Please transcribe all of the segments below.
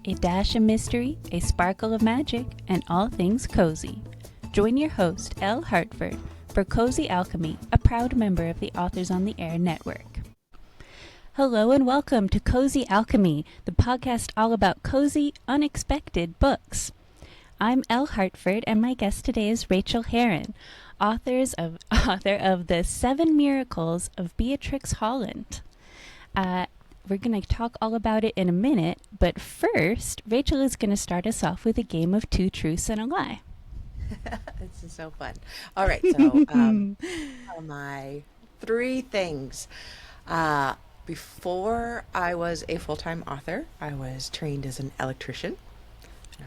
a dash of mystery, a sparkle of magic, and all things cozy. Join your host, Elle Hartford, for Cozy Alchemy, a proud member of the Authors on the Air network. Hello and welcome to Cozy Alchemy, the podcast all about cozy, unexpected books. I'm Elle Hartford, and my guest today is Rachael Herron, author of The 7 Miracles of Beatrix Holland. We're going to talk all about it in a minute, but first, Rachael is going to start us off with a game of 2 truths and a lie. This is so fun. All right, so my 3 things. Before I was a full-time author, I was trained as an electrician.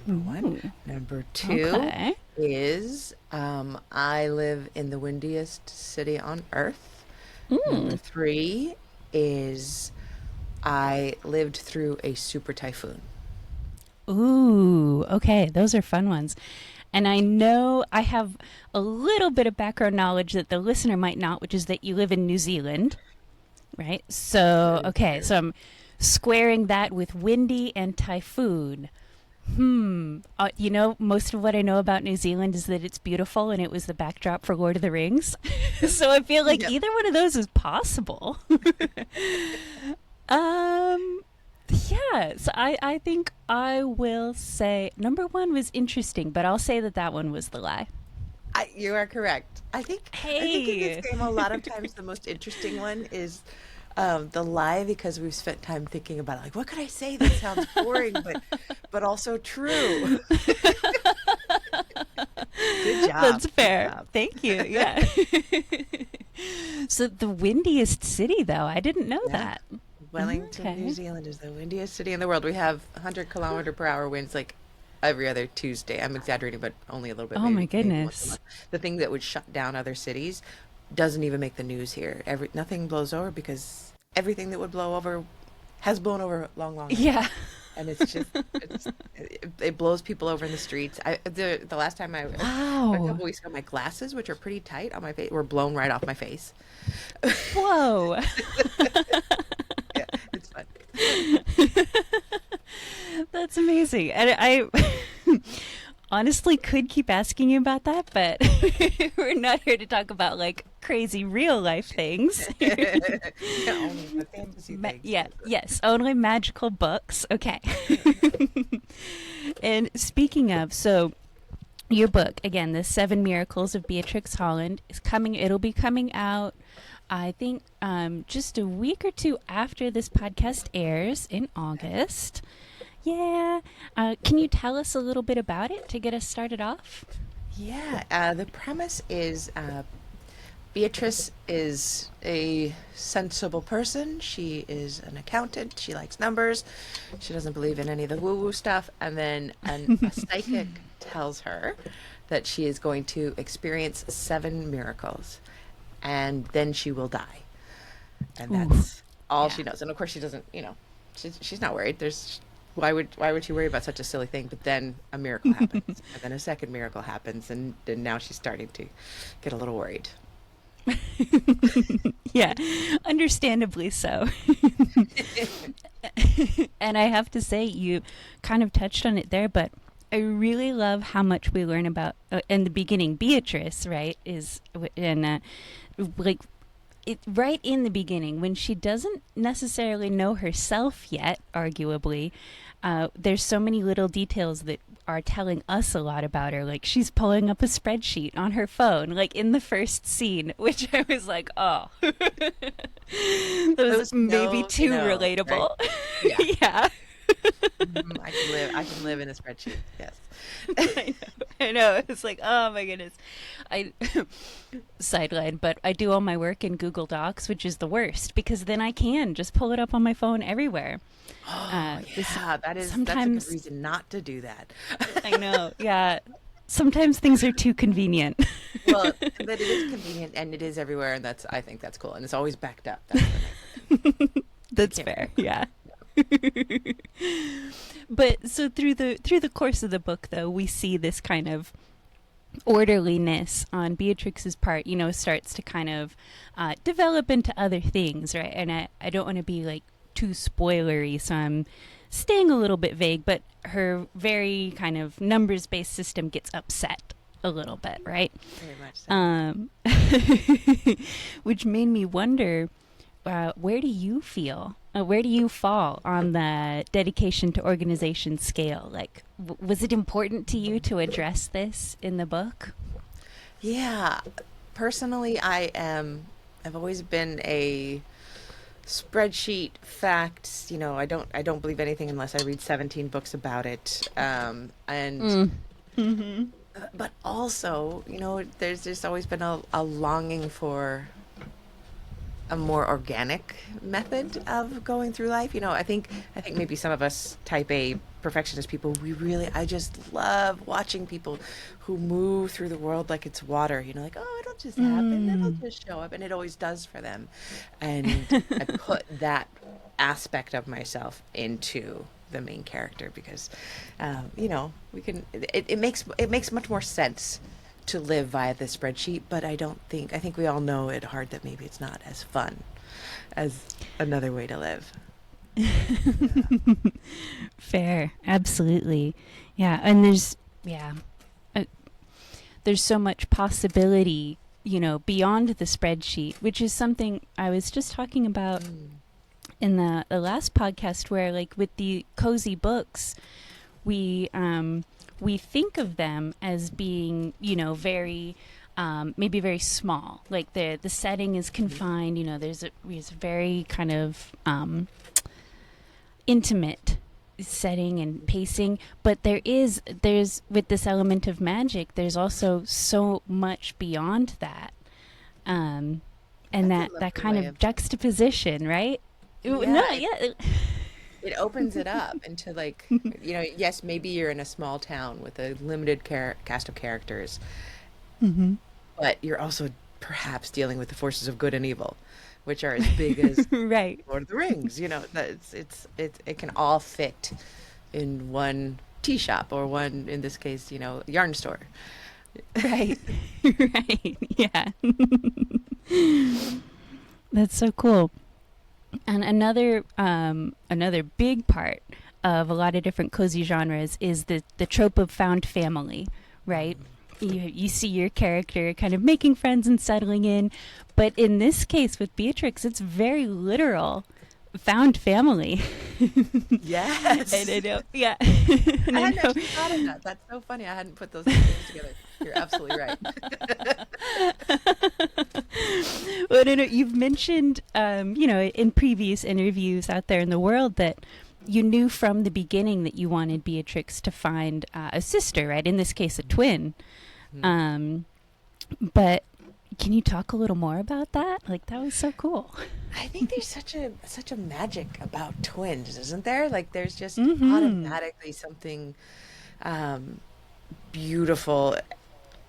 Number 1. Number 2 is I live in the windiest city on earth. Number 3 is I lived through a super typhoon. Ooh, okay. Those are fun ones. And I know I have a little bit of background knowledge that the listener might not, which is that you live in New Zealand, right? So, okay. So I'm squaring that with windy and typhoon. Most of what I know about New Zealand is that it's beautiful and it was the backdrop for Lord of the Rings. So I feel like either one of those is possible. So I think I will say number 1 was interesting, but I'll say that one was the lie. You are correct. I think in this game a lot of times the most interesting one is the lie, because we've spent time thinking about it. Like, what could I say that sounds boring, but also true? Good job. That's fair. Thank you. Yeah. So the windiest city, though, I didn't know that. Wellington, New Zealand is the windiest city in the world. We have 100-kilometer-per-hour winds like every other Tuesday. I'm exaggerating, but only a little bit. Oh, my goodness. The thing that would shut down other cities doesn't even make the news here. Nothing blows over because everything that would blow over has blown over long. Yeah. And it's just, it blows people over in the streets. The last time a couple weeks ago, my glasses, which are pretty tight on my face, were blown right off my face. Whoa. Yeah, it's fun. That's amazing. And I honestly could keep asking you about that, but we're not here to talk about like crazy real life things. Only the fantasy things. Yes, only magical books. Okay. And speaking of, so your book, again, The 7 Miracles of Beatrix Holland, is coming. It'll be coming out, I think, just a week or 2 after this podcast airs in August. Yeah. Can you tell us a little bit about it to get us started off? Yeah. The premise is Beatrice is a sensible person. She is an accountant. She likes numbers. She doesn't believe in any of the woo-woo stuff. And then a psychic tells her that she is going to experience 7 miracles. And then she will die. And that's all she knows. And of course she doesn't, she's not worried. Why would she worry about such a silly thing? But then a miracle happens, and then a second miracle happens, and now she's starting to get a little worried. Yeah, understandably so. And I have to say, you kind of touched on it there, but I really love how much we learn about in the beginning. Beatrice, right, is right in the beginning, when she doesn't necessarily know herself yet, arguably, there's so many little details that are telling us a lot about her. Like, she's pulling up a spreadsheet on her phone, like in the first scene, which I was like, oh, that was maybe too relatable. Right? Yeah. I can live in a spreadsheet. Yes. I know. It's like, oh my goodness. I sideline, but I do all my work in Google Docs, which is the worst, because then I can just pull it up on my phone everywhere. That's a good reason not to do that. I know. Yeah. Sometimes things are too convenient. Well, but it is convenient and it is everywhere, and I think that's cool, and it's always backed up. That's fair. Yeah. But so through the course of the book, though, we see this kind of orderliness on Beatrix's part, starts to kind of develop into other things, right? And I don't want to be like too spoilery, so I'm staying a little bit vague, but her very kind of numbers-based system gets upset a little bit, right? Very much so. Which made me wonder, where do you feel? Where do you fall on the dedication to organization scale? Like, was it important to you to address this in the book? Yeah, personally, I've always been a spreadsheet facts. I don't believe anything unless I read 17 books about it. And Mm-hmm. but also, there's just always been a longing for a more organic method of going through life. I think maybe some of us type A perfectionist people, I just love watching people who move through the world like it's water, like, oh, it'll just happen, it'll just show up, and it always does for them. And I put that aspect of myself into the main character because, it makes much more sense to live via the spreadsheet, but I think we all know at heart that maybe it's not as fun as another way to live. Fair, absolutely. Yeah, and there's so much possibility, beyond the spreadsheet, which is something I was just talking about in the last podcast, where like with the cozy books, we think of them as being, very maybe very small. Like the setting is confined. There's a very kind of intimate setting and pacing, but there's with this element of magic, there's also so much beyond that, and that kind of juxtaposition, right? Yeah, it opens it up into like, yes, maybe you're in a small town with a limited cast of characters, but you're also perhaps dealing with the forces of good and evil, which are as big as right. Lord of the Rings. It can all fit in one tea shop or one, in this case, yarn store. Right. Right. Yeah. That's so cool. And another big part of a lot of different cozy genres is the trope of found family, right? You see your character kind of making friends and settling in, but in this case with Beatrix, it's very literal found family. Yes. And I know, yeah. I hadn't actually thought of that. That's so funny. I hadn't put those things together. You're absolutely right. Well, no, you've mentioned, in previous interviews out there in the world that you knew from the beginning that you wanted Beatrix to find a sister, right? In this case, a twin. But can you talk a little more about that? Like, that was so cool. I think there's such a magic about twins, isn't there? Like, there's just automatically something beautiful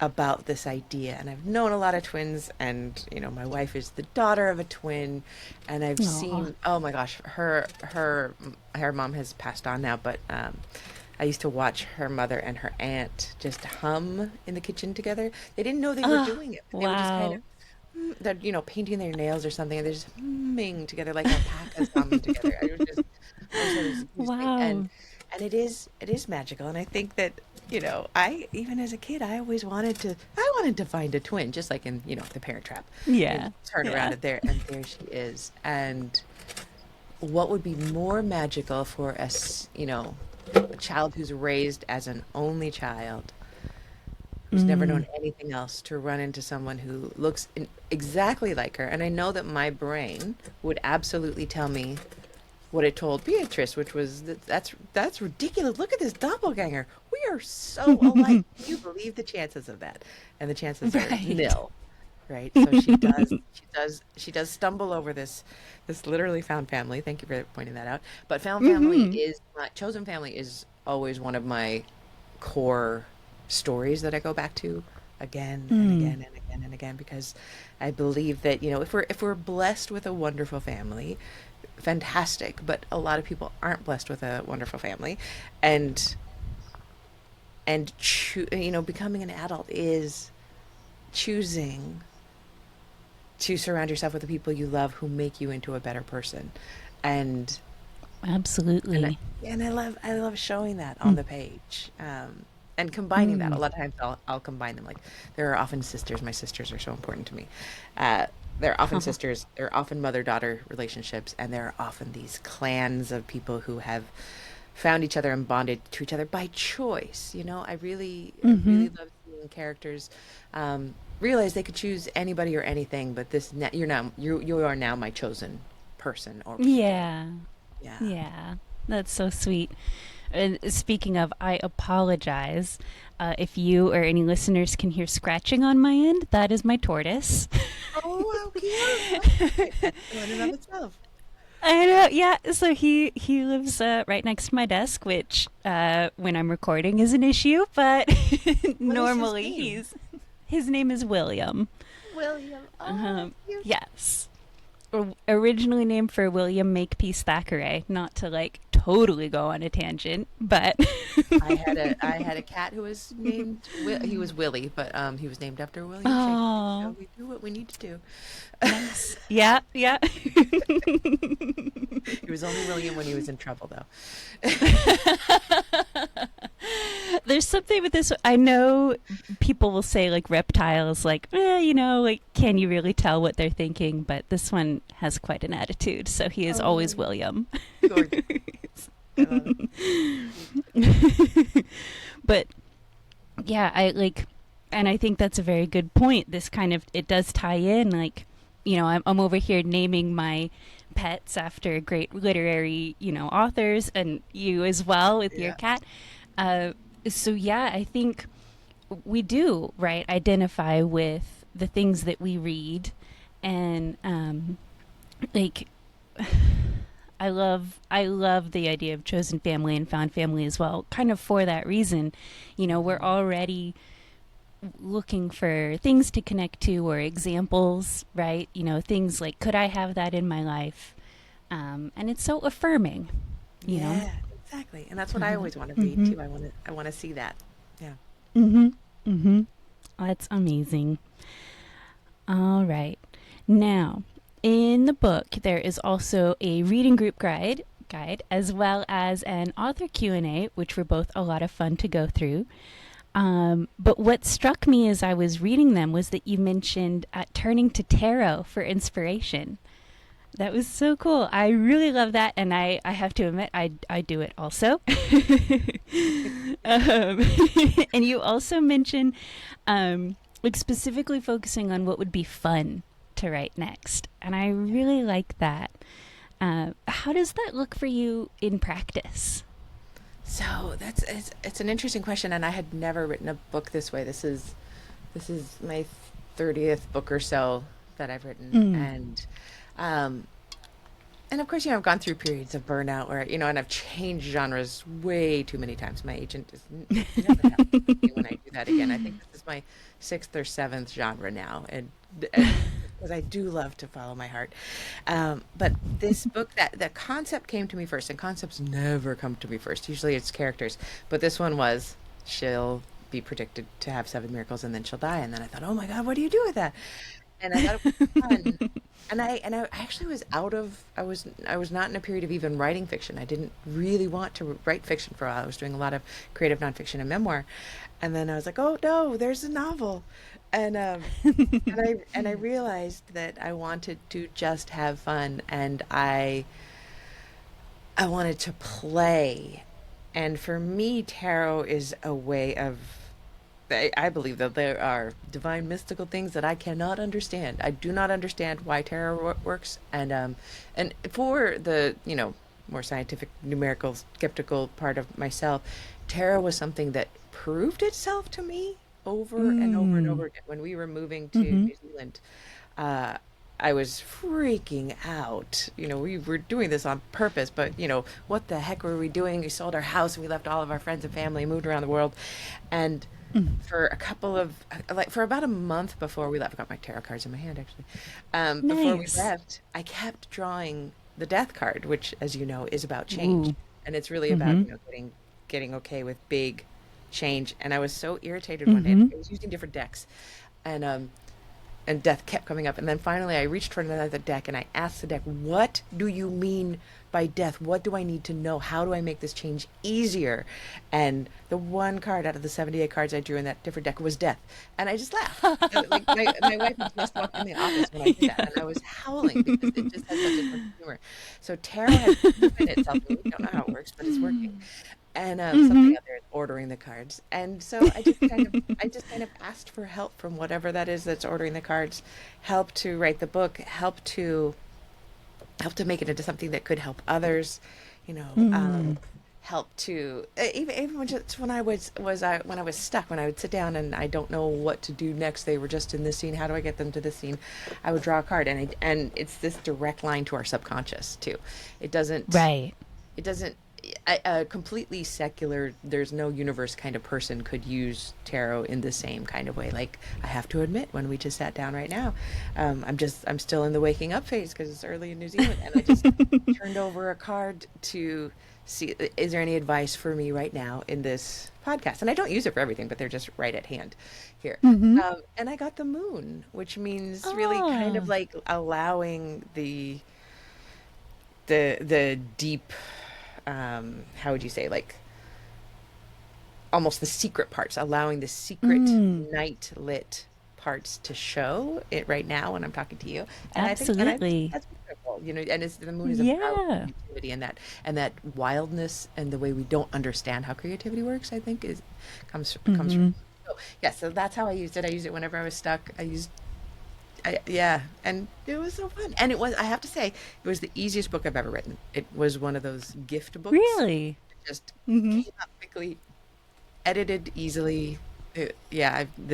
about this idea. And I've known a lot of twins, and my wife is the daughter of a twin, and I've seen, oh my gosh, her mom has passed on now, but I used to watch her mother and her aunt just hum in the kitchen together. They didn't know they were doing it. They were just kind of they're painting their nails or something, and they're just humming together like alpacas humming together. Wow. And it is magical, and I think that I, even as a kid, I always wanted to find a twin, just like in The Parent Trap. Yeah. Turn around and there she is. And what would be more magical for us, a child who's raised as an only child, who's never known anything else, to run into someone who looks exactly like her. And I know that my brain would absolutely tell me what it told Beatrice, which was that's ridiculous. Look at this doppelganger. We are so alike. Can you believe the chances of that? And the chances are nil. Right. So she does stumble over this literally found family. Thank you for pointing that out. But found family is not, chosen family is always one of my core stories that I go back to again and again and again and again, because I believe that, if we're blessed with a wonderful family, fantastic, but a lot of people aren't blessed with a wonderful family, and becoming an adult is choosing to surround yourself with the people you love who make you into a better person. And Absolutely. And I love showing that on the page. And combining that. A Mm. lot of times I'll combine them. Like there are often sisters. My sisters are so important to me. Uh, there are often sisters. There are often mother-daughter relationships, and there are often these clans of people who have found each other and bonded to each other by choice. I Mm-hmm. really love seeing characters realize they could choose anybody or anything, but you are now my chosen person or people. Yeah. Yeah. Yeah. That's so sweet. And speaking of, I apologize if you or any listeners can hear scratching on my end. That is my tortoise. Oh, how cute! Oh, that's in and of itself. I know, yeah. So he lives right next to my desk, which when I'm recording is an issue, but What is his normally name? his name is William. William. Oh, Um, that's cute. yes, originally named for William Makepeace Thackeray. Not to like totally go on a tangent, but I had a cat who was named he was Willie, but he was named after William Shakespeare. So oh, we do what we need to do. nice. Yeah, yeah. He was only William when he was in trouble, though. There's something with this. I know people will say like reptiles, like, like, can you really tell what they're thinking? But this one has quite an attitude, so he is Oh, always William. gorgeous! I love it. But yeah, I like, and I think that's a very good point. This kind of it does tie in, like, I'm over here naming my pets after great literary, authors, and you as well with your Yeah. cat. So yeah, I think we do, right, identify with the things that we read, and like I love the idea of chosen family and found family as well, kind of for that reason. We're already looking for things to connect to or examples, right? Things like, could I have that in my life? And it's so affirming, you know? Yeah, exactly. And that's what I always want to read too. I want to see that. Yeah. Mm-hmm. Mm-hmm. That's amazing. All right. Now, in the book, there is also a reading group guide as well as an author Q&A, which were both a lot of fun to go through. But what struck me as I was reading them was that you mentioned turning to tarot for inspiration. That was so cool. I really love that, and I have to admit, I do it also. um, and you also mentioned, like, specifically focusing on what would be fun to write next, and I really like that. How does that look for you in practice? So it's an interesting question, and I had never written a book this way. This is my 30th book or so that I've written, Mm. um, and of course, I've gone through periods of burnout where and I've changed genres way too many times. My agent is never happy with me when I do that again. I think this is my sixth or seventh genre now, and because I do love to follow my heart. But this book, that the concept came to me first, and concepts never come to me first. Usually it's characters, but this one was she'll be predicted to have seven miracles and then she'll die. And then I thought, oh my God, what do you do with that? And I thought it was fun. And I actually was I was not in a period of even writing fiction. I didn't really want to write fiction for a while. I was doing a lot of creative nonfiction and memoir, and then I was like, oh no, there's a novel, and I realized that I wanted to just have fun, and I wanted to play. And for me, tarot is a way of, I believe that there are divine mystical things that I cannot understand. I do not understand why tarot works. And for the, more scientific, numerical, skeptical part of myself, tarot was something that proved itself to me over and over and Mm. over again. When we were moving to Mm-hmm. New Zealand, uh, I was freaking out. We were doing this on purpose, but what the heck were we doing? We sold our house and we left all of our friends and family, moved around the world. And for a couple of, like, for about a month before we left, I got my tarot cards in my hand actually. Before we Nice. left, I kept drawing the death card, which, as you know, is about change. Ooh. And it's really about, Mm-hmm. getting okay with big change. And I was so irritated one day. Mm-hmm. I was using different decks. And death kept coming up. And then finally I reached for another deck and I asked the deck, what do you mean by death. What do I need to know? How do I make this change easier? And the one card out of the 78 cards I drew in that different deck was death. And I just laughed. Like my wife had just walked in the office when I did that, and I was howling because it just has such a sense of humor. So tarot has proven itself. We don't know how it works, but it's working. And something out there is ordering the cards. And so I just kind of asked for help from whatever that is that's ordering the cards, help to write the book, help to make it into something that could help others, help to even when I was stuck, when I would sit down and I don't know what to do next, they were just in this scene, how do I get them to this scene? I would draw a card, and it's this direct line to our subconscious too. It doesn't a completely secular, there's no universe kind of person could use tarot in the same kind of way. Like, I have to admit, when we just sat down right now, I'm still in the waking up phase because it's early in New Zealand, and I just turned over a card to see, is there any advice for me right now in this podcast? And I don't use it for everything, but they're just right at hand here. And I got the moon, which means really kind of like allowing the deep, how would you say, like almost the secret parts, allowing the secret night lit parts to show it right now when I'm talking to you. And Absolutely. I think that's beautiful, and the moon is about creativity and that wildness, and the way we don't understand how creativity works, I think comes from. So that's how I used it. I used it whenever I was stuck. And it was so fun. And I have to say, it was the easiest book I've ever written. It was one of those gift books. Really? It just came out quickly, edited easily. It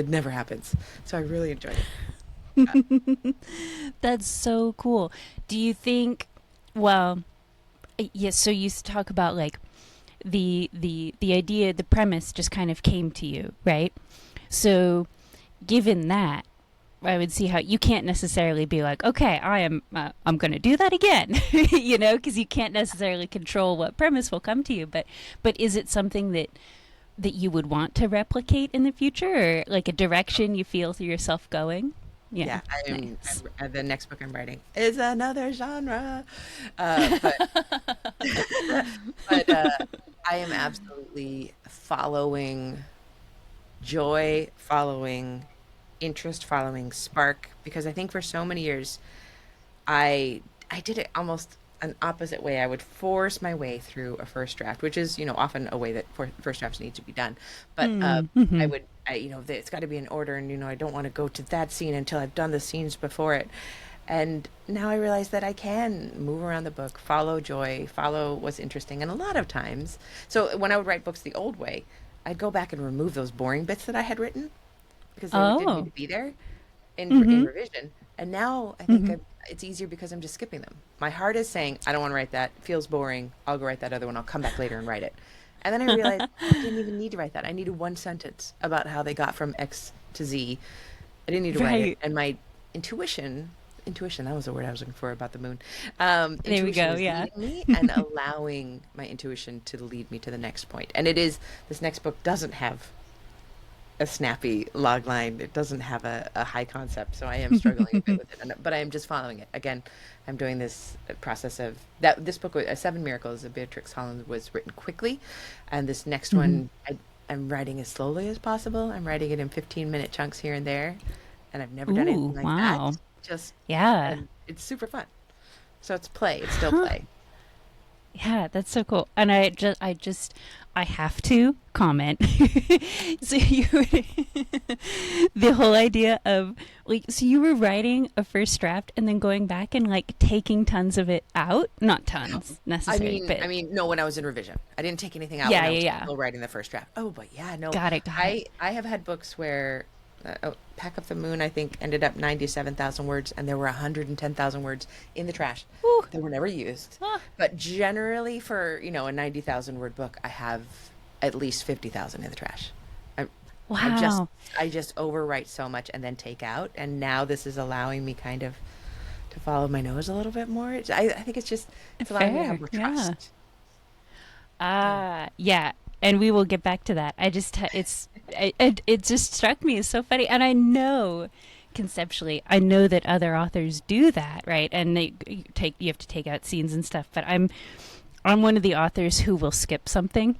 never happens. So I really enjoyed it. That's so cool. Do you think, well, yes, so you talk about like the idea, the premise just kind of came to you, right? So given that, I would see how you can't necessarily be like, okay, I'm going to do that again, because you can't necessarily control what premise will come to you. But is it something that you would want to replicate in the future, or like a direction you feel yourself going? Yeah, nice. The next book I'm writing is another genre, but I am absolutely following joy, following interest, following spark, because I think for so many years I did it almost an opposite way. I would force my way through a first draft, which is often a way that first drafts need to be done, but it's got to be in order, and I don't want to go to that scene until I've done the scenes before it. And now I realize that I can move around the book, follow joy, follow what's interesting. And a lot of times, so when I would write books the old way, I'd go back and remove those boring bits that I had written, because they didn't need to be there in revision. And now I think it's easier because I'm just skipping them. My heart is saying, I don't want to write that. It feels boring. I'll go write that other one. I'll come back later and write it. And then I realized I didn't even need to write that. I needed one sentence about how they got from X to Z. I didn't need to write it. And my intuition, that was the word I was looking for about the moon. There we go, leading me and allowing my intuition to lead me to the next point. And this next book doesn't have a snappy log line. It doesn't have a high concept, so I am struggling a bit with it. But I am just following it. Again, I'm doing this process of that. This book, 7 Miracles of Beatrix Holland, was written quickly, and this next one, I'm writing as slowly as possible. I'm writing it in 15-minute chunks here and there, and I've never done anything like that. And it's super fun. So it's play. It's still play. Yeah, that's so cool. And I have to comment. So the whole idea of so you were writing a first draft and then going back and taking tons of it out, not tons necessarily. No, when I was in revision, I didn't take anything out. I was still writing the first draft. Oh, but no. Got it. I have had books where Pack Up the Moon, I think, ended up 97,000 words, and there were 110,000 words in the trash that were never used. But generally for, a 90,000 word book, I have at least 50,000 in the trash. Wow. I just overwrite so much and then take out, and now this is allowing me kind of to follow my nose a little bit more. I think it's allowing me to have more trust. Yeah. And we will get back to that. It just struck me as so funny. And I know, conceptually, I know that other authors do that, right? And you have to take out scenes and stuff. But I'm one of the authors who will skip something.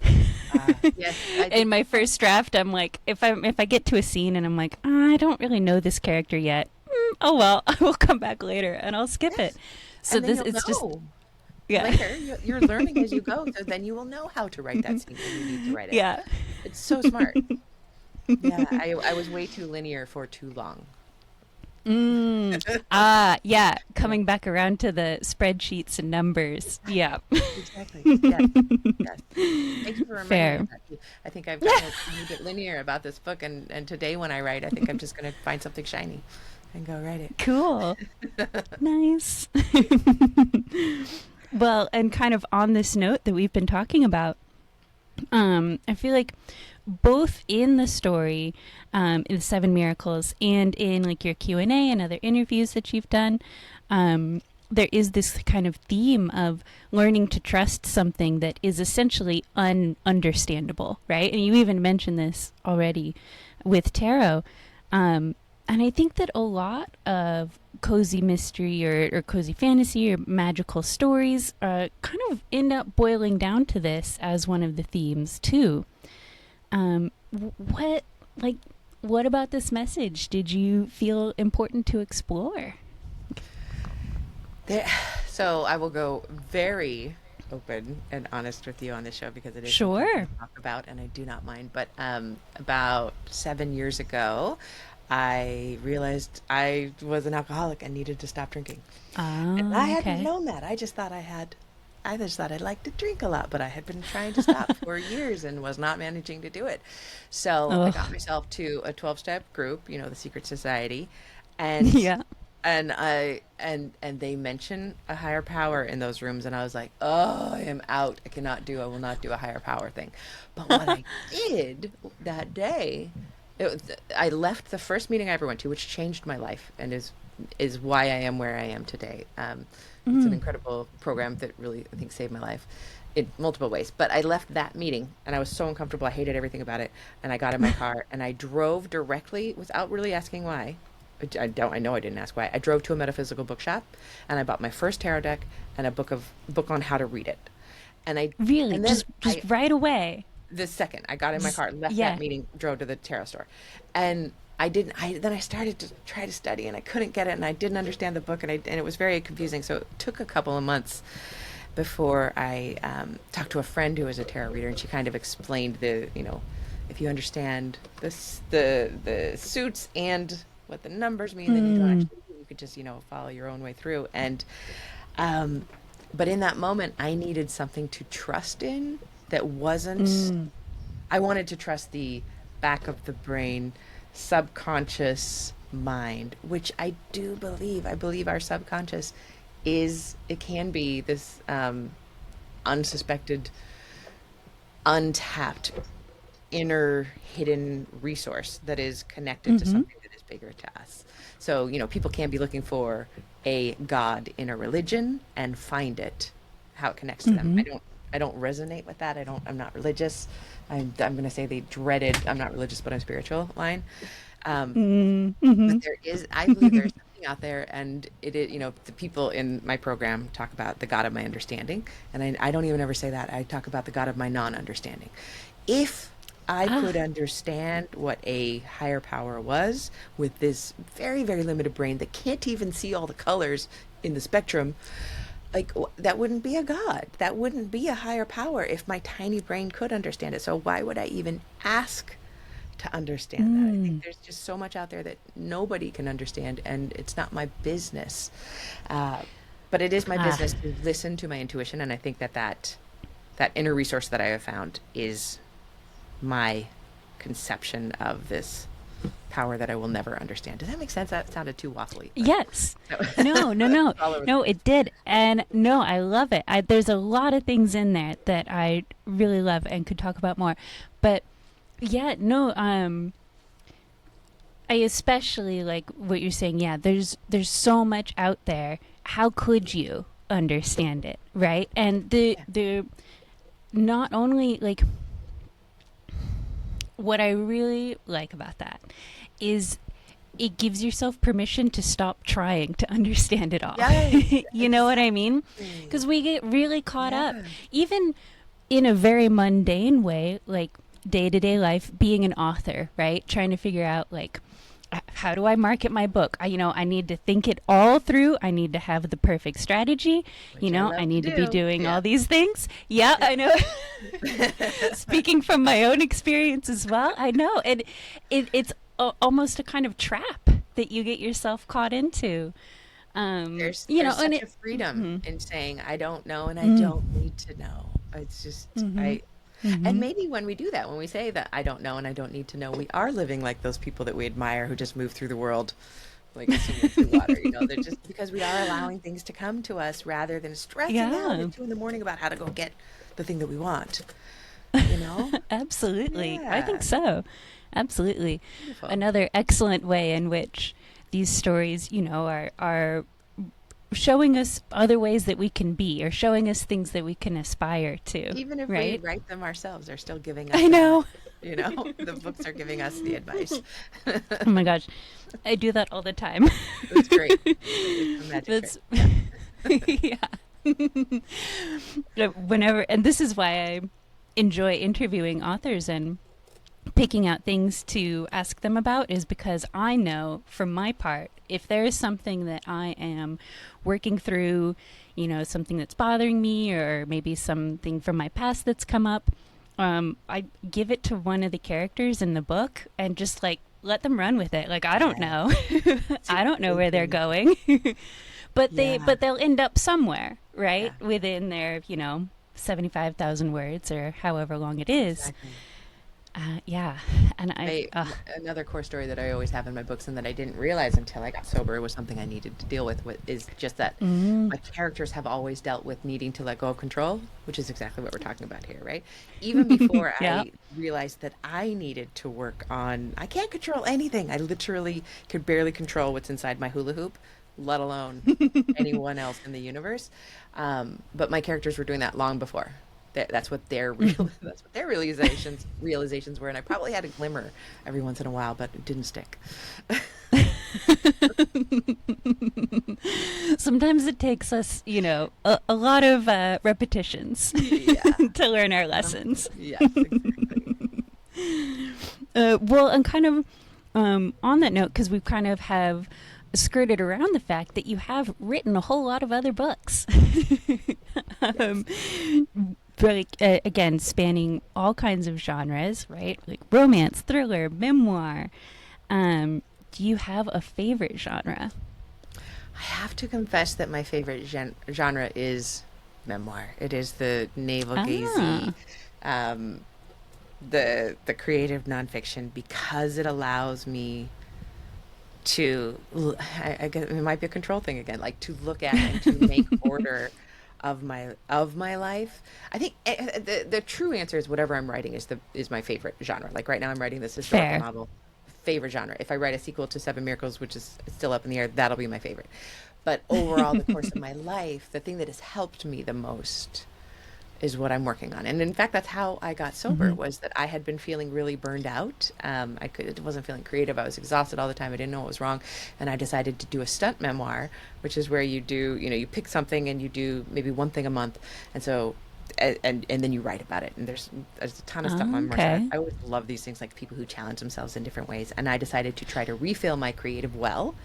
Yes, In my first draft, I'm like, if I get to a scene and I'm like, I don't really know this character yet. Oh well, I will come back later and I'll skip it. So and then it's just later you're learning as you go, so then you will know how to write that scene when you need to write it. Yeah. It's so smart. Yeah, I was way too linear for too long. Yeah. Coming back around to the spreadsheets and numbers. Yeah. Exactly. Yes. Yes. Thank you for reminding Fair. me that. I think I've gotten a little bit linear about this book, and today when I write, I think I'm just going to find something shiny and go write it. Cool. Nice. Well, and kind of on this note that we've been talking about, I feel like both in the story, in the Seven Miracles, and in like your Q&A and other interviews that you've done, there is this kind of theme of learning to trust something that is essentially ununderstandable, right? And you even mentioned this already with tarot. And I think that a lot of cozy mystery or cozy fantasy or magical stories kind of end up boiling down to this as one of the themes too. What about this message did you feel important to explore? So I will go very open and honest with you on this show because it is Sure something to talk about, and I do not mind. But about 7 years ago, I realized I was an alcoholic and needed to stop drinking. And I hadn't known that. I just thought I'd like to drink a lot, but I had been trying to stop for years and was not managing to do it. So I got myself to a 12-step group, the secret society, and Yeah. and they mention a higher power in those rooms, and I was like, oh, I am out. I will not do a higher power thing. But what I did that day, I left the first meeting I ever went to, which changed my life and is why I am where I am today. It's an incredible program that really, I think, saved my life in multiple ways. But I left that meeting and I was so uncomfortable. I hated everything about it. And I got in my car and I drove directly, without really asking why. I know I didn't ask why. I drove to a metaphysical bookshop and I bought my first tarot deck and a book on how to read it. And I Really? and then Just right away? the second I got in my car, left that meeting, drove to the tarot store, and then I started to try to study, and I couldn't get it, and I didn't understand the book, and it was very confusing. So it took a couple of months before I talked to a friend who was a tarot reader, and she kind of explained if you understand the suits and what the numbers mean, then you don't actually, you could just follow your own way through. And but in that moment, I needed something to trust in. That wasn't, I wanted to trust the back of the brain, subconscious mind, which I do believe. I believe our subconscious it can be this unsuspected, untapped, inner hidden resource that is connected to something that is bigger to us. So, people can be looking for a God in a religion and find it, how it connects to them. I don't resonate with that. I'm not religious. I'm going to say the dreaded, I'm not religious, but I'm spiritual line. But I believe there's something out there, and it is, the people in my program talk about the God of my understanding. And I don't even ever say that. I talk about the God of my non-understanding. If I could understand what a higher power was with this very, very limited brain that can't even see all the colors in the spectrum, that wouldn't be a God. That wouldn't be a higher power if my tiny brain could understand it. So why would I even ask to understand that? I think there's just so much out there that nobody can understand, and it's not my business. But it is my business to listen to my intuition, and I think that inner resource that I have found is my conception of this power that I will never understand. Does that make sense? That sounded too waffly. Yes. No, it did. And no, I love it. There's a lot of things in there that I really love and could talk about more. But yeah, no, I especially like what you're saying. Yeah, there's so much out there. How could you understand it, right? And the not only like what I really like about that is it gives yourself permission to stop trying to understand it all. Yes, You know what I mean? exactly. Because we get really caught up, Yeah. even in a very mundane way, like day to day life, being an author, right? Trying to figure out, like, how do I market my book? I need to think it all through. I need to have the perfect strategy. Which I I love to need to be do. doing Yeah. all these things. Yeah, I know. Speaking from my own experience as well, I know. And it's almost a kind of trap that you get yourself caught into. There's And such a freedom mhm, in saying I don't know and I mm, don't need to know. It's just mhm, I and mhm. maybe when we do that, when we say that I don't know and I don't need to know, we are living like those people that we admire who just move through the world like swimming through water. They're just because we are allowing things to come to us rather than stressing out Yeah, at 2 in the morning about how to go get the thing that we want. You know? absolutely. I think Yeah. so. Absolutely. Beautiful. Another excellent way in which these stories, are showing us other ways that we can be, or showing us things that we can aspire to, Even if we right? write them ourselves, they're still giving I us advice. know. The books are giving us the advice. Oh my gosh. I do that all the time. It's great. It's a magic trick. That's Yeah. yeah. Whenever, and this is why I enjoy interviewing authors and picking out things to ask them about, is because I know from my part, if there is something that I am working through, something that's bothering me, or maybe something from my past that's come up, I give it to one of the characters in the book and just like let them run with it. Like, I don't Yeah. know. It's a I don't know great where they're thing. going. Yeah. But they'll end up somewhere, right? Yeah. Within their, 75,000 words or however long it is. Exactly. Yeah. And I another core story that I always have in my books and that I didn't realize until I got sober was something I needed to deal with is just that mm, my characters have always dealt with needing to let go of control, which is exactly what we're talking about here, right? Even before yeah. I realized that I needed to work on, I can't control anything. I literally could barely control what's inside my hula hoop, let alone anyone else in the universe. But my characters were doing that long before. That's what their Mhm. that's what their realizations were, and I probably had a glimmer every once in a while, but it didn't stick. Sometimes it takes us, a lot of repetitions Yeah. to learn our Um, lessons. yes, exactly. Well, and kind of on that note, because we kind of have skirted around the fact that you have written a whole lot of other books. Yes. um, really, again, spanning all kinds of genres, right? Like romance, thriller, memoir. Do you have a favorite genre? I have to confess that my favorite genre is memoir. It is the navel Ah. gazy, um, the creative nonfiction because it allows me to I guess it might be a control thing again, like to look at and to make order of my life. I think the true answer is whatever I'm writing is my favorite genre. Like right now I'm writing this historical Fair. novel, favorite genre. If I write a sequel to Seven Miracles, which is still up in the air, that'll be my favorite. But overall, the course of my life, the thing that has helped me the most is what I'm working on. And in fact, that's how I got sober, Hmm. was that I had been feeling really burned out. Wasn't feeling creative. I was exhausted all the time. I didn't know what was wrong. And I decided to do a stunt memoir, which is where you pick something and you do maybe one thing a month. And so, and then you write about it. And there's a ton of stuff on memoirs. Okay. I always love these things, like people who challenge themselves in different ways. And I decided to try to refill my creative well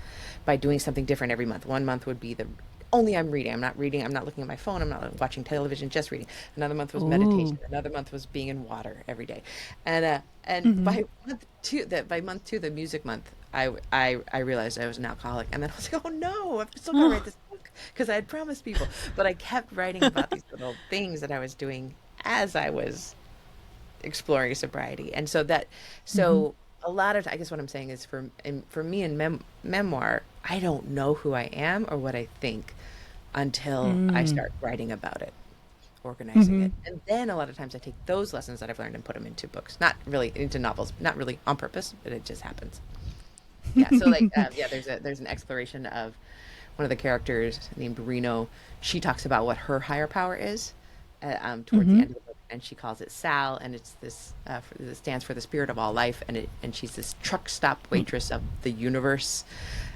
by doing something different every month. One month would be the only I'm reading. I'm not reading. I'm not looking at my phone. I'm not watching television. Just reading. Another month was meditation. Ooh. Another month was being in water every day. And Hmm. by month two, the music month, I realized I was an alcoholic, and then I was like, oh no, I'm still gonna write Oh. this book because I had promised people. But I kept writing about these little things that I was doing as I was exploring sobriety, and Hmm. so a lot of, I guess what I'm saying is for me in memoir, I don't know who I am or what I think until I Mm. start writing about it, organizing Hmm. it. And then a lot of times I take those lessons that I've learned and put them into books, not really into novels, not really on purpose, but it just happens. Yeah. So like, yeah, there's an exploration of one of the characters named Reno. She talks about what her higher power is towards the Hmm. end of the book. and she calls it Sal, and it's this it stands for the spirit of all life, and she's this truck stop waitress of the universe,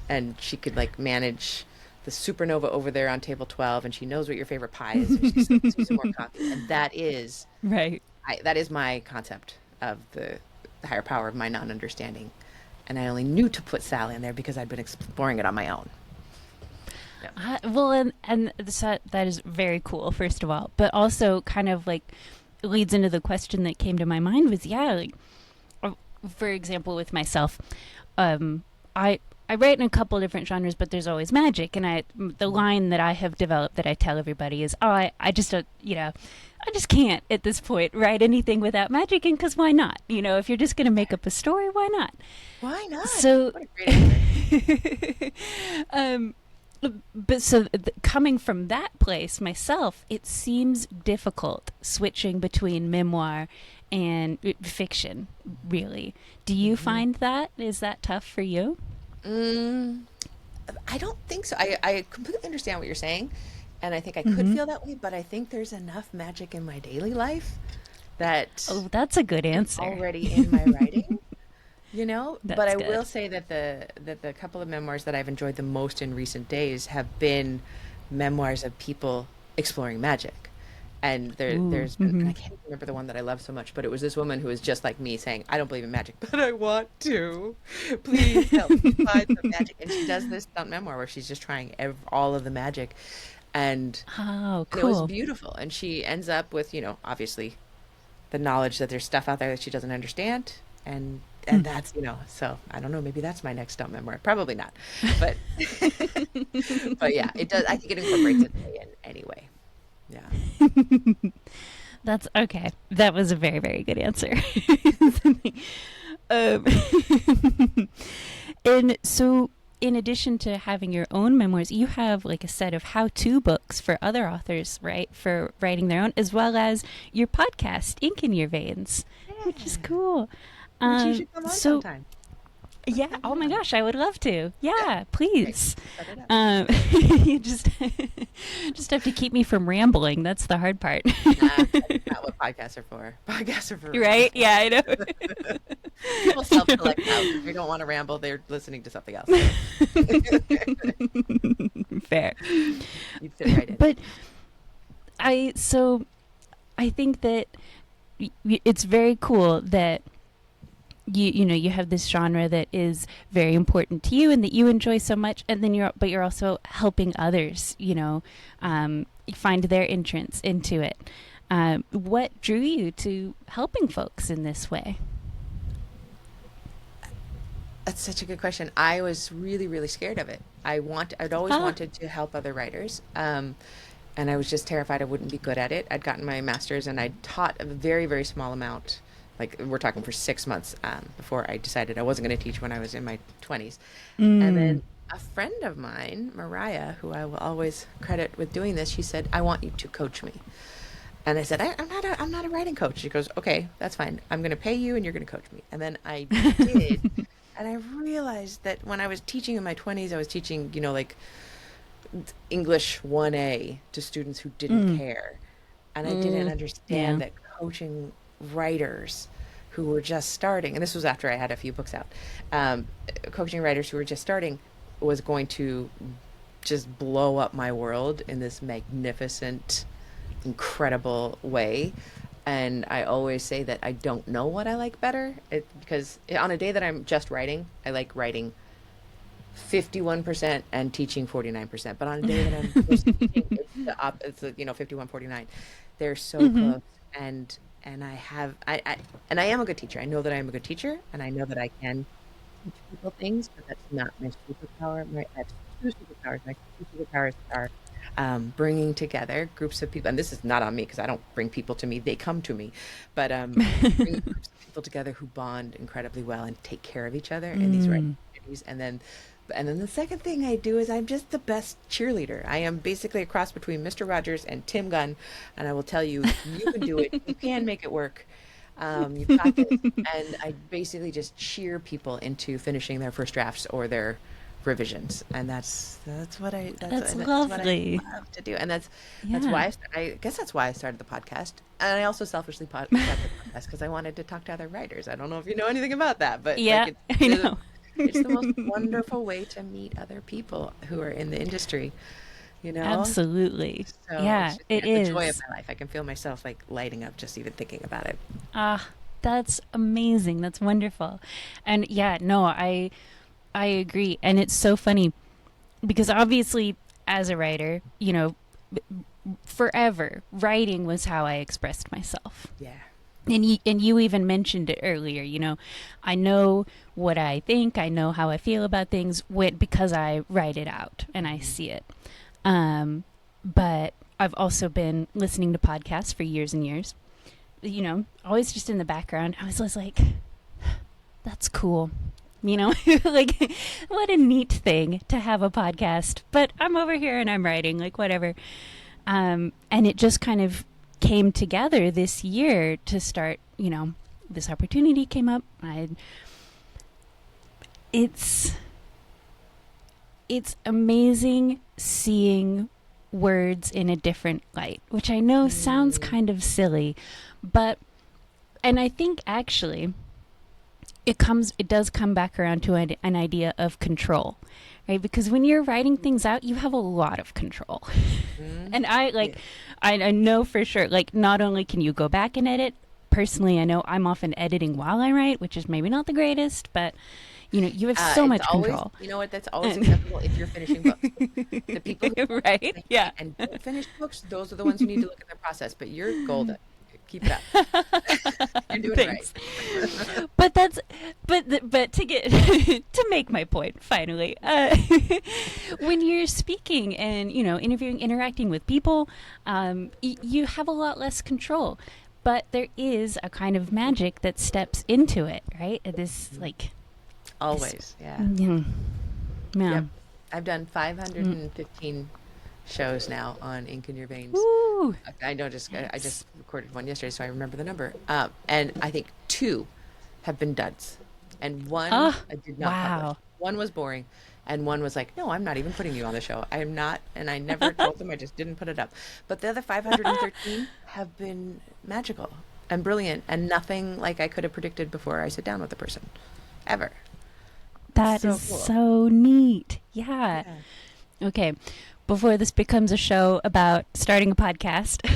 and she could like manage the supernova over there on table 12, and she knows what your favorite pie is, and she serves you some more coffee, and that is Right. that is my concept of the higher power of my non-understanding, and I only knew to put Sal in there because I'd been exploring it on my own. Well, and that is very cool, first of all, but also kind of like leads into the question that came to my mind was, like, for example, with myself, I write in a couple different genres, but there's always magic, and the line that I have developed that I tell everybody is, I just don't, I just can't at this point write anything without magic, and because why not? If you're just going to make up a story, why not? Why not? So, what a great answer. But coming from that place myself, it seems difficult switching between memoir and fiction, really. Do you find that? Is that tough for you? I don't think so. I completely understand what you're saying, and I think I could feel that way, but I think there's enough magic in my daily life that that's a good answer. Already in my writing. But I good. will say that the couple of memoirs that I've enjoyed the most in recent days have been memoirs of people exploring magic. And there's been, and I can't remember the one that I love so much, but it was this woman who was just like me saying, I don't believe in magic, but I want to. Please help me find the magic. And she does this stunt memoir where she's just trying all of the magic. And cool. It was beautiful. And she ends up with, obviously the knowledge that there's stuff out there that she doesn't understand. And that's, so I don't know, maybe that's my next stunt memoir. Probably not. But, but yeah, it does. I think it incorporates it in anyway. Yeah. That's okay. That was a very, very good answer. And so in addition to having your own memoirs, you have like a set of how-to books for other authors, right? For writing their own, as well as your podcast, Ink in Your Veins, which is cool. Which you should come on sometime. Yeah. Oh my gosh, I would love to. Yeah, please. You just have to keep me from rambling. That's the hard part. That's not what podcasts are for. Podcasts are for right. Yeah, I know. People self-select out. If they don't want to ramble, they're listening to something else. Fair. You'd fit right in. But I think that it's very cool that you have this genre that is very important to you and that you enjoy so much, and then you're also helping others, find their entrance into it. What drew you to helping folks in this way? That's such a good question. I was really, really scared of it. I'd always wanted to help other writers. And I was just terrified I wouldn't be good at it. I'd gotten my master's and I taught a very, very small amount. Like, we're talking for 6 months before I decided I wasn't going to teach when I was in my 20s. And then a friend of mine, Mariah, who I will always credit with doing this, she said, I want you to coach me. And I said, I'm not a writing coach. She goes, okay, that's fine. I'm going to pay you and you're going to coach me. And then I did. And I realized that when I was teaching in my 20s, I was teaching, like English 1A to students who didn't care. And I didn't understand that coaching writers who were just starting, and this was after I had a few books out, coaching writers who were just starting was going to just blow up my world in this magnificent, incredible way. And I always say that I don't know what I like better, because on a day that I'm just writing, I like writing 51% and teaching 49%. But on a day that I'm just teaching, it's 51-49. They're so close. And I am a good teacher. I know that I am a good teacher, and I know that I can teach people things, but that's not my superpower. I have two superpowers. My two superpowers are bringing together groups of people, and this is not on me because I don't bring people to me; they come to me. But bringing groups of people together who bond incredibly well and take care of each other in these writing communities, and then the second thing I do is I'm just the best cheerleader. I am basically a cross between Mr. Rogers and Tim Gunn, and I will tell you, you can do it. You can make it work. You've got this. And I basically just cheer people into finishing their first drafts or their revisions, and that's That's what lovely. I love to do, and that's Yeah. why I guess that's why I started the podcast, and I also selfishly started the podcast because I wanted to talk to other writers. I don't know if you know anything about that, but like Yeah, I know. it's the most wonderful way to meet other people who are in the industry, you know. Absolutely. So Yeah, it it's the joy of is. my life. I can feel myself like lighting up just even thinking about it. Ah, that's amazing. That's wonderful. And yeah, no, I agree. And it's so funny because obviously as a writer, forever writing was how I expressed myself. Yeah. And you even mentioned it earlier, I know what I think, I know how I feel about things because I write it out and I see it. But I've also been listening to podcasts for years and years, always just in the background. I was just like, that's cool. Like, what a neat thing to have a podcast. But I'm over here and I'm writing, like, whatever. And it just kind of came together this year to start, this opportunity came up. It's amazing seeing words in a different light, which I know sounds kind of silly, and I think actually it does come back around to an idea of control, right? Because when you're writing things out, you have a lot of control. And I know for sure, like, not only can you go back and edit, personally, I know I'm often editing while I write, which is maybe not the greatest, but you have so much control. You know what? That's always acceptable if you're finishing books. The people who right? Yeah. and don't finish books, those are the ones who need to look at the process. But you're golden. Keep it up. You're doing Thanks. right. But to get to make my point finally, when you're speaking and interviewing, interacting with people, you have a lot less control. But there is a kind of magic that steps into it, right? This Always, yeah. Yeah. Yep. I've done 515 shows now on Ink in Your Veins. Woo! I just recorded one yesterday, so I remember the number. And I think 2 have been duds, and one I did not publish. One was boring, and one was like, no, I'm not even putting you on the show. I am not, and I never told them. I just didn't put it up. But the other 513 have been magical and brilliant, and nothing like I could have predicted before I sit down with the person, ever. That is cool. so neat. Yeah. Okay. Before this becomes a show about starting a podcast,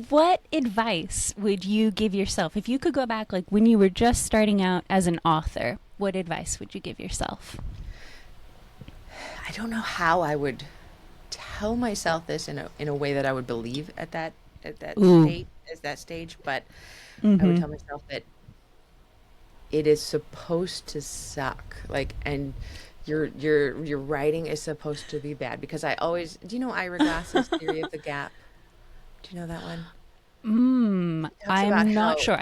what advice would you give yourself if you could go back, like when you were just starting out as an author? What advice would you give yourself? I don't know how I would tell myself this in a way that I would believe at that stage, but I would tell myself that it is supposed to suck, and your writing is supposed to be bad, because I always, do you know Ira Glass's theory of the gap? Do you know that one? I'm not sure.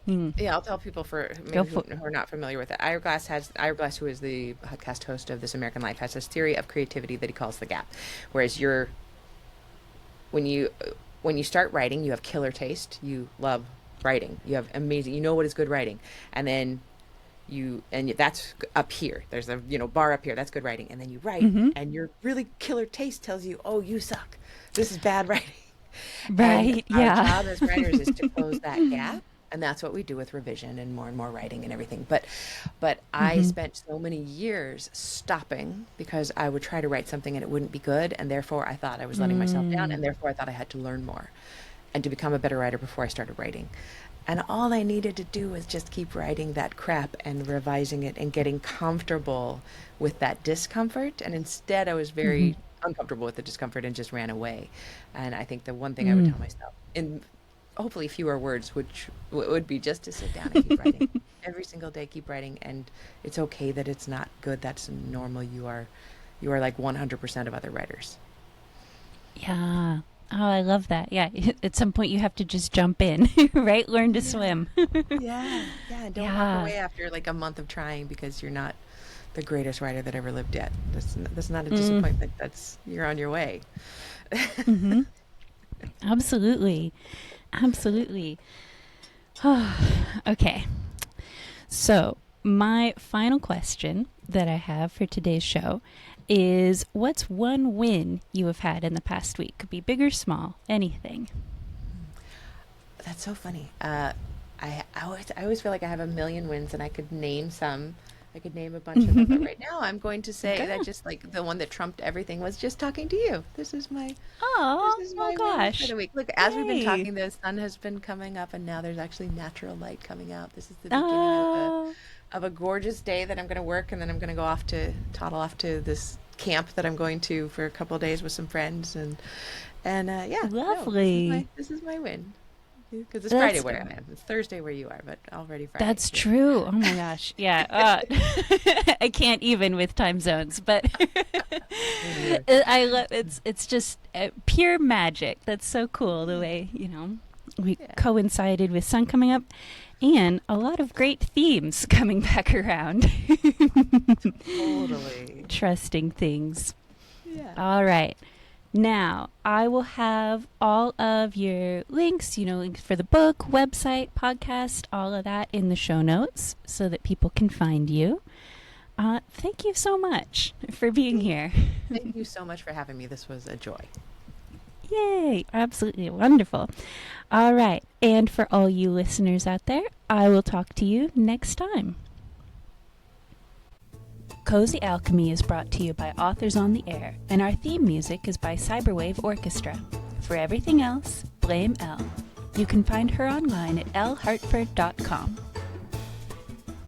Yeah, I'll tell people who are not familiar with it. Ira Glass, who is the podcast host of This American Life, has this theory of creativity that he calls the gap. Whereas when you start writing, you have killer taste. You love writing. You have amazing. You know what is good writing, and then that's up here. There's a bar up here. That's good writing, and then you write, and your really killer taste tells you, oh, you suck. This is bad writing. Right. And yeah. Our job as writers is to close that gap, and that's what we do with revision and more writing and everything. But I spent so many years stopping because I would try to write something and it wouldn't be good, and therefore I thought I was letting myself down, and therefore I thought I had to learn more and to become a better writer before I started writing. And all I needed to do was just keep writing that crap and revising it and getting comfortable with that discomfort. And instead I was very uncomfortable with the discomfort and just ran away. And I think the one thing I would tell myself, in hopefully fewer words, which would be just to sit down and keep writing. Every single day, keep writing. And it's okay that it's not good. That's normal. You are like 100% of other writers. Yeah. Oh, I love that. Yeah. At some point you have to just jump in, right? Learn to swim. Yeah. Don't walk away after like a month of trying because you're not the greatest writer that ever lived yet. That's not a disappointment. You're on your way. Absolutely. Okay. So my final question that I have for today's show is, what's one win you have had in the past week? Could be big or small, anything. That's so funny. I always feel like I have a million wins and I could name some. I could name a bunch of them, but right now I'm going to say that just like the one that trumped everything was just talking to you. This is my win gosh. for the week. Look, as we've been Yay. talking, the sun has been coming up, and now there's actually natural light coming out. This is the beginning of a gorgeous day that I'm going to work, and then I'm going to go toddle off to this camp that I'm going to for a couple of days with some friends, and lovely. No, this is my win. Because it's Friday where I am. It's Thursday where you are, but already Friday. That's true. Oh my gosh. Yeah. I can't even with time zones, but I love it's just pure magic. That's so cool the way, we coincided with sun coming up and a lot of great themes coming back around. Totally. Trusting things. Yeah. All right. Now, I will have all of your links, links for the book, website, podcast, all of that in the show notes so that people can find you. Thank you so much for being here. Thank you so much for having me. This was a joy. Yay! Absolutely wonderful. All right. And for all you listeners out there, I will talk to you next time. Cozy Alchemy is brought to you by Authors on the Air, and our theme music is by Cyberwave Orchestra. For everything else, blame Elle. You can find her online at ellehartford.com.